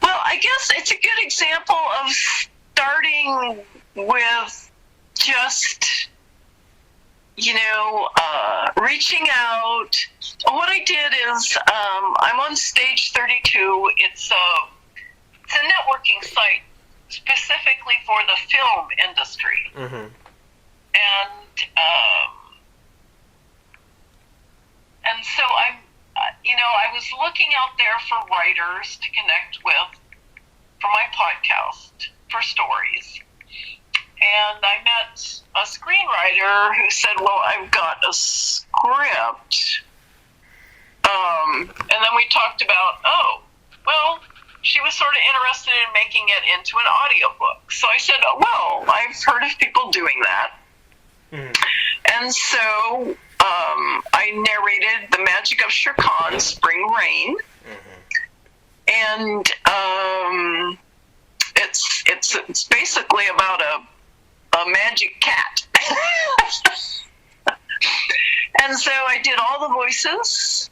Well, I guess it's a good example of starting with just, reaching out. What I did is, I'm on Stage 32. It's a networking site specifically for the film industry. Mm-hmm. And so I was looking out there for writers to connect with for my podcast, for stories. And I met a screenwriter who said, well, I've got a script. And then we talked about, she was sort of interested in making it into an audiobook. So I said, well, I've heard of people doing that. Mm-hmm. And so I narrated The Magic of Shere Khan, Spring Rain. Mm-hmm. And it's basically about a magic cat. And so I did all the voices,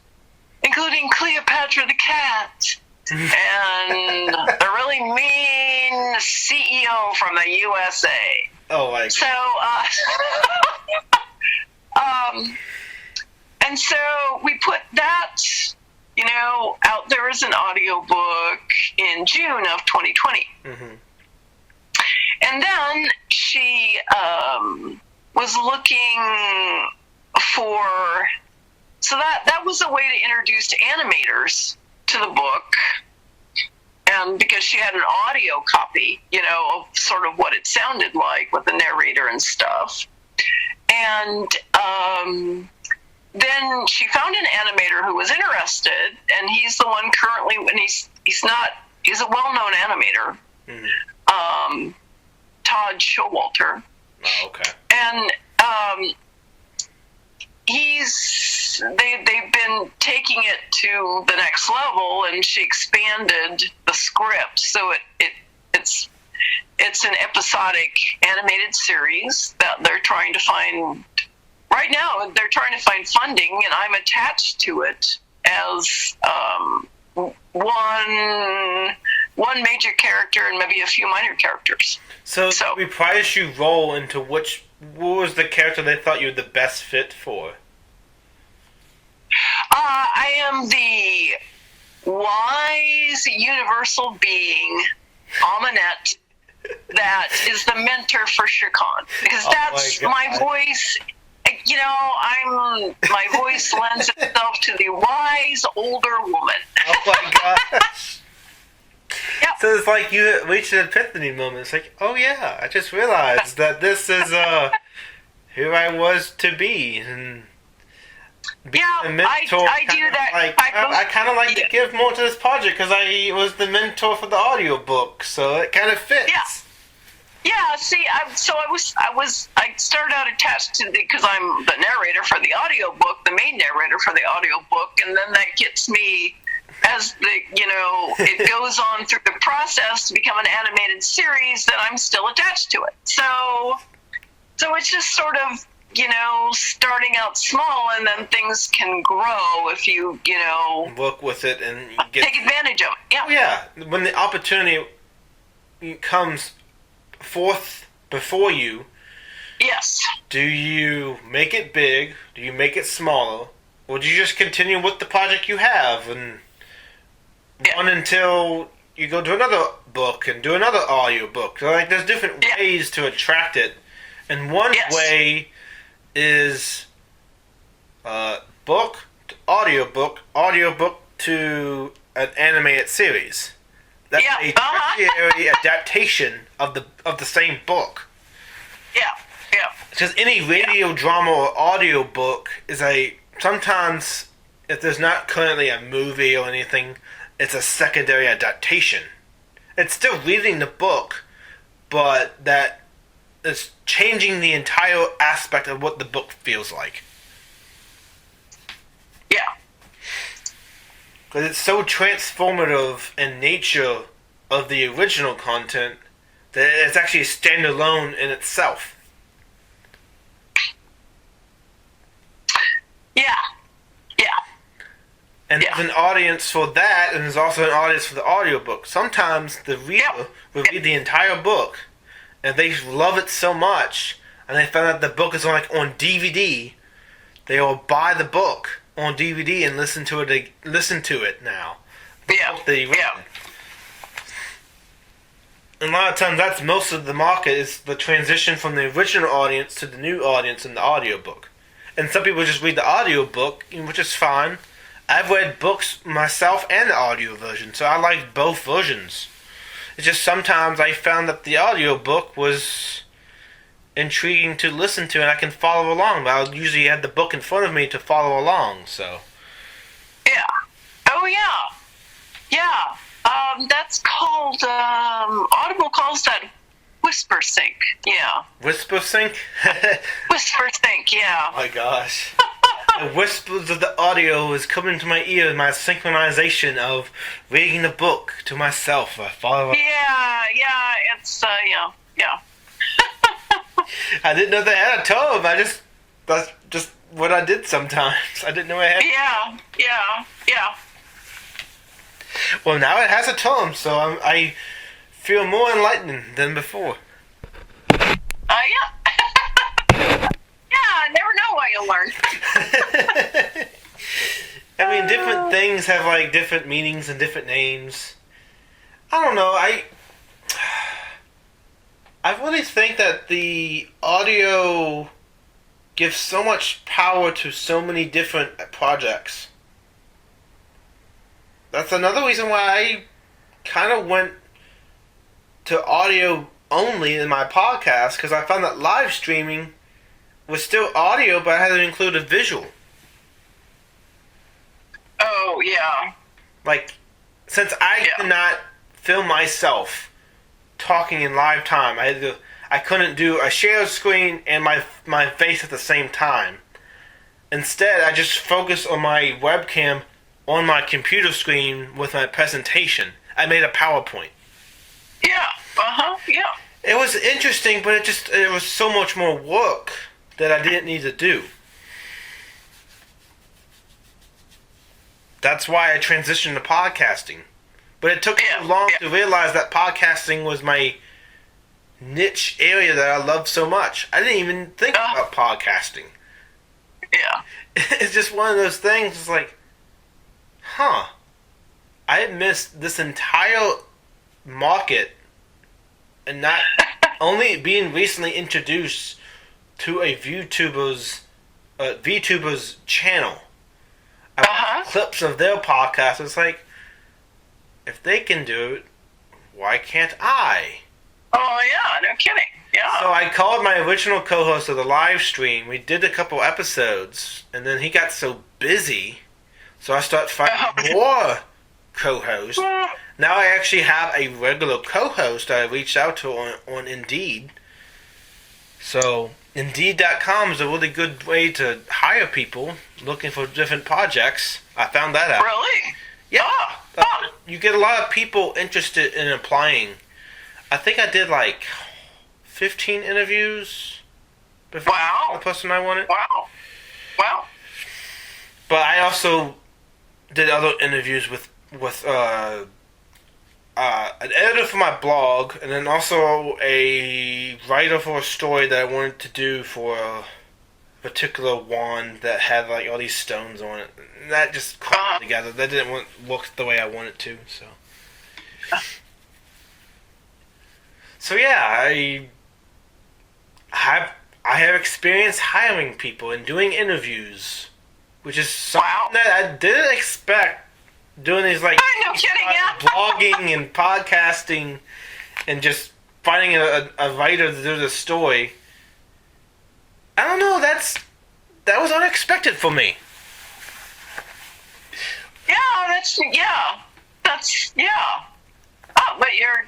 including Cleopatra the cat, and the really mean CEO from the USA. Oh, like so. And so we put that, out there as an audiobook in June of 2020. Mm-hmm. And then she was looking for, so that was a way to introduce animators to the book. And because she had an audio copy, of sort of what it sounded like with the narrator and stuff. And then she found an animator who was interested, and he's the one currently, and he's a well-known animator, mm-hmm. Todd Showalter. Oh, okay. And they've been taking it to the next level, and she expanded the script, so it's an episodic animated series that they're trying to find. Right now, they're trying to find funding, and I'm attached to it as one major character and maybe a few minor characters. So we priced you role into what was the character they thought you were the best fit for? I am the wise universal being, Amunet, that is the mentor for Shirkan, because that's my voice. You know, my voice lends itself to the wise older woman. Oh my gosh. Yep. So it's like you reached an epiphany moment. It's like, oh yeah, I just realized that this is who I was to be, and being a mentor. I do that. I kind of like to give more to this project because I was the mentor for the audiobook, so it kind of fits. Yeah. Yeah, see, I started out attached to because I'm the narrator for the audiobook, the main narrator for the audiobook, and then that gets me as it goes on through the process to become an animated series, that I'm still attached to it. So it's just sort of, starting out small, and then things can grow if you, work with it and take advantage of it. Yeah. Oh, yeah. When the opportunity comes forth before you, yes, do you make it big? Do you make it smaller? Or do you just continue with the project you have and run until you go to another book and do another audio book? So, there's different ways to attract it. And one way is book to audiobook to an animated series. That's a tertiary adaptation of the same book. Yeah, yeah. Because any radio drama or audio book is sometimes, if there's not currently a movie or anything, it's a secondary adaptation. It's still reading the book, but that is changing the entire aspect of what the book feels like. Yeah. Because it's so transformative in nature of the original content that it's actually standalone in itself. Yeah. Yeah. And there's an audience for that, and there's also an audience for the audiobook. Sometimes the reader will read the entire book, and they love it so much, and they found out the book is on DVD, they will buy the book on DVD and listen to it now. Yeah. And a lot of times that's most of the market, is the transition from the original audience to the new audience in the audiobook. And some people just read the audiobook, which is fine. I've read books myself and the audio version, so I like both versions. It's just sometimes I found that the audiobook was intriguing to listen to, and I can follow along. But I'll usually have the book in front of me to follow along. So. Yeah. Oh yeah. Yeah. That's called Audible calls that Whisper Sync. Yeah. Whisper Sync. Whisper Sync. Yeah. Oh my gosh. The whispers of the audio is coming to my ear. My synchronization of reading the book to myself. I follow. Yeah. It's yeah. I didn't know they had a tone. That's just what I did sometimes. I didn't know I had. Yeah. Well, now it has a tone, so I feel more enlightened than before. Yeah. Yeah, never know what you'll learn. I mean, different things have different meanings and different names. I don't know. I really think that the audio gives so much power to so many different projects. That's another reason why I kind of went to audio only in my podcast, because I found that live streaming was still audio, but I had to include a visual. Oh, yeah. Since I cannot film myself talking in live time, I couldn't do a share screen and my face at the same time. Instead, I just focused on my webcam on my computer screen with my presentation. I made a PowerPoint. Yeah. Yeah. It was interesting, but it was so much more work that I didn't need to do. That's why I transitioned to podcasting. But it took me so long to realize that podcasting was my niche area that I loved so much. I didn't even think about podcasting. Yeah. It's just one of those things. It's like, I had missed this entire market and not only being recently introduced to a VTuber's channel. Clips of their podcast. It's like, if they can do it, why can't I? Oh, yeah, no kidding. Yeah. So I called my original co-host of the live stream. We did a couple episodes, and then he got so busy, so I started finding more co-hosts. Now I actually have a regular co-host I reached out to on Indeed. So Indeed.com is a really good way to hire people looking for different projects. I found that out. Really? Yeah. You get a lot of people interested in applying. I think I did like 15 interviews before the person I wanted. Wow. But I also did other interviews with an editor for my blog, and then also a writer for a story that I wanted to do for a particular wand that had like all these stones on it. And that just clumped together. That didn't look the way I wanted it to. So yeah, I have experience hiring people and doing interviews, which is something that I didn't expect. Doing these like blogging and podcasting, and just finding a writer to do the story. I don't know. That was unexpected for me. Oh, but you're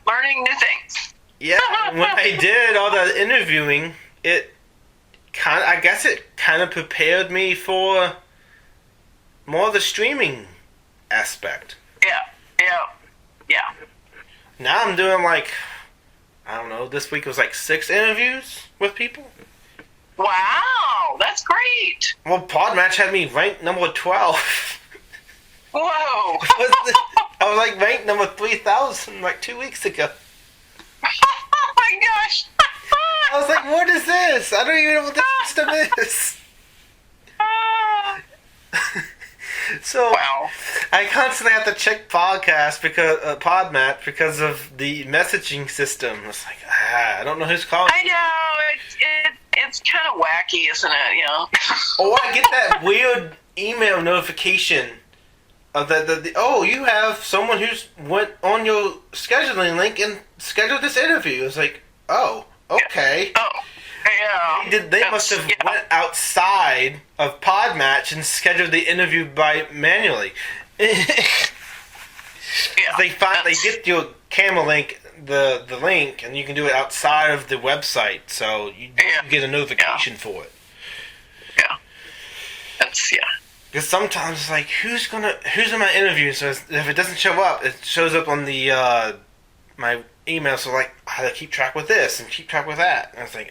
learning new things. Yeah, when I did all the interviewing, I guess it kind of prepared me for more of the streaming aspect. Yeah. Now I'm doing like, I don't know, this week was like 6 interviews with people. Wow, that's great. Well, Podmatch had me ranked number 12. Whoa. I was like ranked number 3,000 like 2 weeks ago. Oh my gosh. I was like, what is this? I don't even know what this system is. So I constantly have to check Podmatch because of the messaging system. It's like, I don't know who's calling. I know, it's kind of wacky, isn't it? You know. Or I get that weird email notification of you have someone who's went on your scheduling link and scheduled this interview. It's like, oh, okay. Oh. Yeah. They must have went outside of Podmatch and scheduled the interview manually. They get your camera link, the link, and you can do it outside of the website, so you get a notification for it. Yeah. Because sometimes it's like, who's in my interview? So if it doesn't show up, it shows up on the my email. So like, I have to keep track with this and keep track with that. And it's like,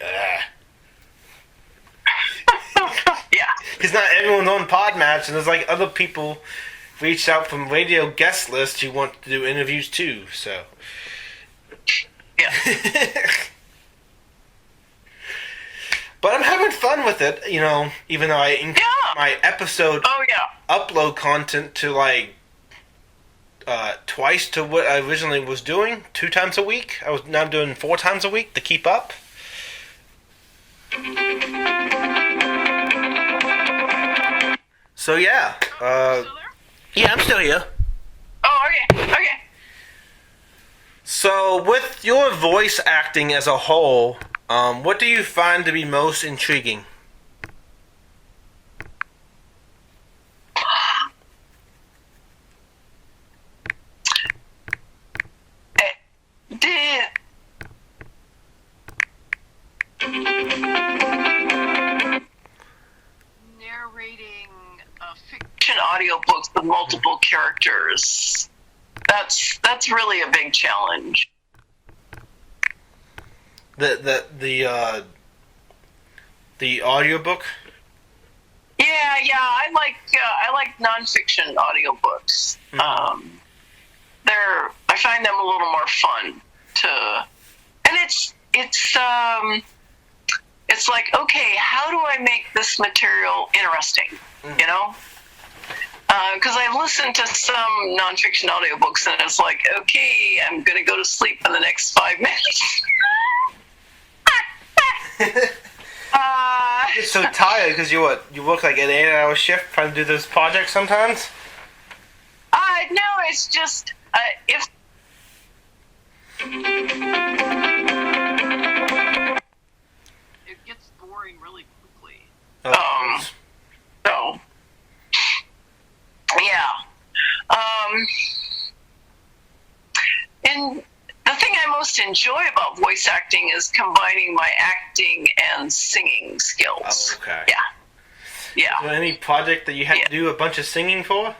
Yeah. Because not everyone's on Podmatch, and there's like other people reached out from radio guest lists who want to do interviews too. So. Yeah. But I'm having fun with it, even though I increased my episode upload content to like twice to what I originally was doing, 2 times a week. I was now doing 4 times a week to keep up. So yeah, I'm still here. Oh, okay. So with your voice acting as a whole, what do you find to be most intriguing? Narrating fiction audiobooks with multiple characters. That's really a big challenge. The audiobook? Yeah, I like nonfiction audiobooks. Mm-hmm. I find them a little more fun and it's like, okay, how do I make this material interesting? Mm-hmm. Because I've listened to some nonfiction audiobooks and it's like, okay, I'm going to go to sleep in the next 5 minutes. so tired because you work like an 8-hour shift trying to do this project sometimes? No, it's just if it gets boring really quickly. So yeah. And the thing I most enjoy about voice acting is combining my acting and singing skills. Oh, okay. Yeah. So any project that you had to do a bunch of singing for?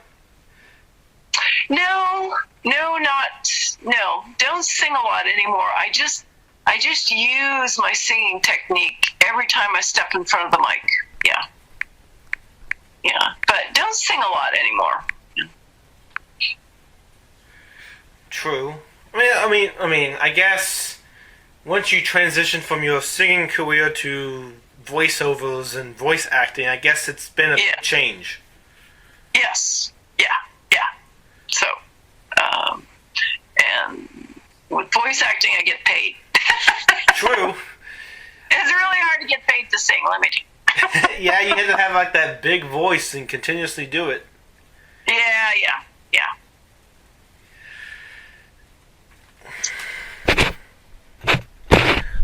No, don't sing a lot anymore. I just use my singing technique every time I step in front of the mic. Yeah, but don't sing a lot anymore. True. I guess once you transition from your singing career to voiceovers and voice acting, I guess it's been a big change. Yes. Yeah. So, and with voice acting, I get paid. True. It's really hard to get paid to sing, let me tell you. Yeah, you had to have like that big voice and continuously do it. Yeah.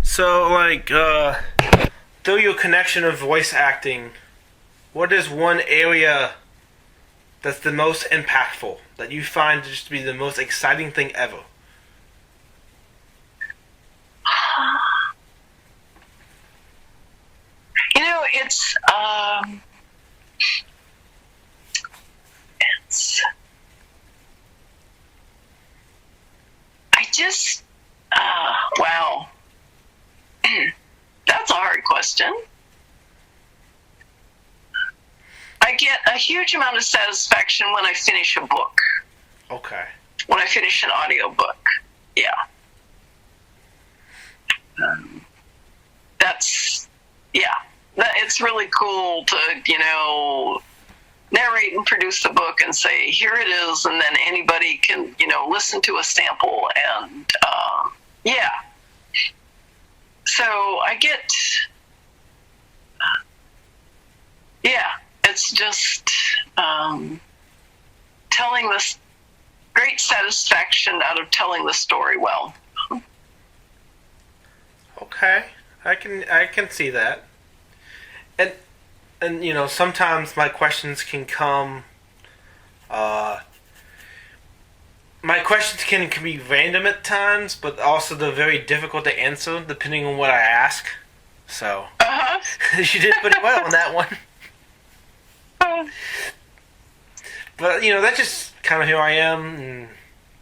So, through your connection of voice acting, what is one area that's the most impactful, that you find just to be the most exciting thing ever? It's wow. That's a hard question. I get a huge amount of satisfaction when I finish a book. Okay. When I finish an audio book. Yeah. It's really cool to, narrate and produce the book and say, here it is, and then anybody can, listen to a sample, and, So I get, it's just telling this great satisfaction out of telling the story well. Okay, I can see that. And sometimes my questions can come. My questions can be random at times, but also they're very difficult to answer depending on what I ask. So you did pretty well on that one. But that's just kind of who I am and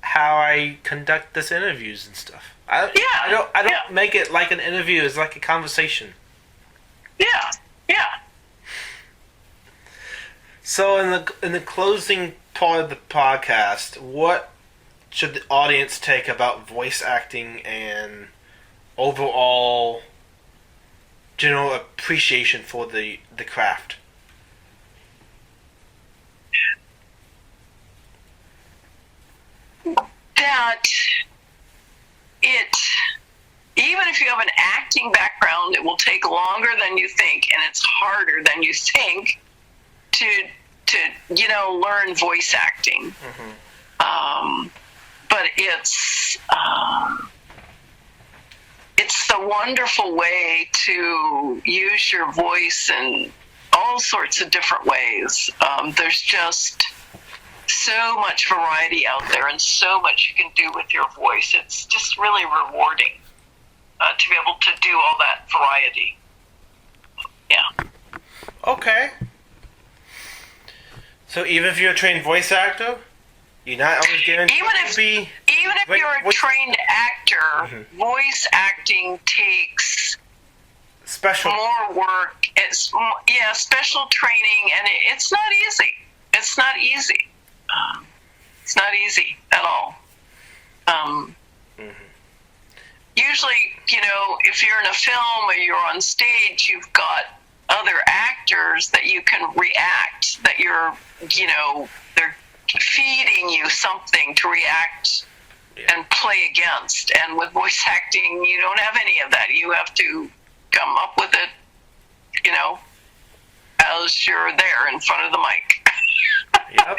how I conduct this interviews and stuff. I don't make it like an interview. It's like a conversation. Yeah. So in the closing part of the podcast, what should the audience take about voice acting and overall general appreciation for the craft? That even if you have an acting background, it will take longer than you think, and it's harder than you think to learn voice acting. Mm-hmm. But it's the wonderful way to use your voice in all sorts of different ways. There's just so much variety out there and so much you can do with your voice. It's just really rewarding to be able to do all that variety. Yeah. Okay. So even if you're a trained voice actor, you're not always guaranteed to be... Even if you're a trained actor, mm-hmm. voice acting takes special more work. It's special training, and it's not easy. It's not easy. It's not easy at all. Mm-hmm. Usually, if you're in a film or you're on stage, you've got other actors that you can react, that they're feeding you something to react and play against. And with voice acting, you don't have any of that. You have to come up with it, as you're there in front of the mic. Yep.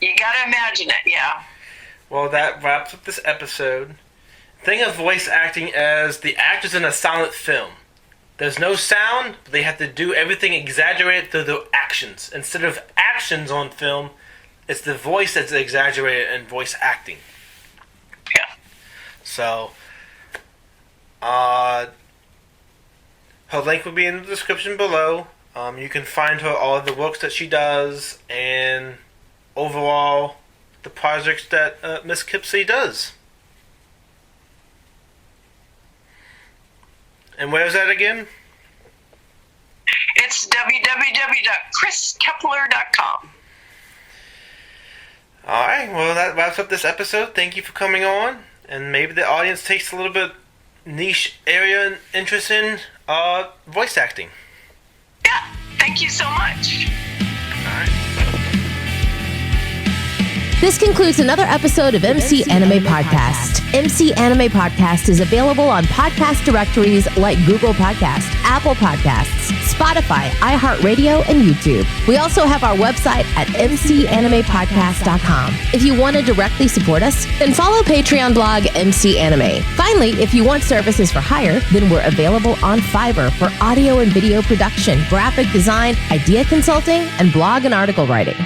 You got to imagine it, yeah. Well, that wraps up this episode. Think of voice acting as the actors in a silent film. There's no sound, but they have to do everything exaggerated through the actions. Instead of actions on film, it's the voice that's exaggerated in voice acting. Yeah. So, her link will be in the description below. You can find her all of the works that she does and overall the projects that Miss Kipsey does. And where's that again? It's www.chriskepler.com. Alright, well that wraps up this episode. Thank you for coming on. And maybe the audience takes a little bit niche area and interest in voice acting. Yeah, thank you so much. Alright. This concludes another episode of MC Anime Podcast. MC Anime Podcast is available on podcast directories like Google Podcast, Apple Podcasts, Spotify, iHeartRadio, and YouTube. We also have our website at mcanimepodcast.com. If you want to directly support us, then follow Patreon blog MC Anime. Finally, if you want services for hire, then we're available on Fiverr for audio and video production, graphic design, idea consulting, and blog and article writing.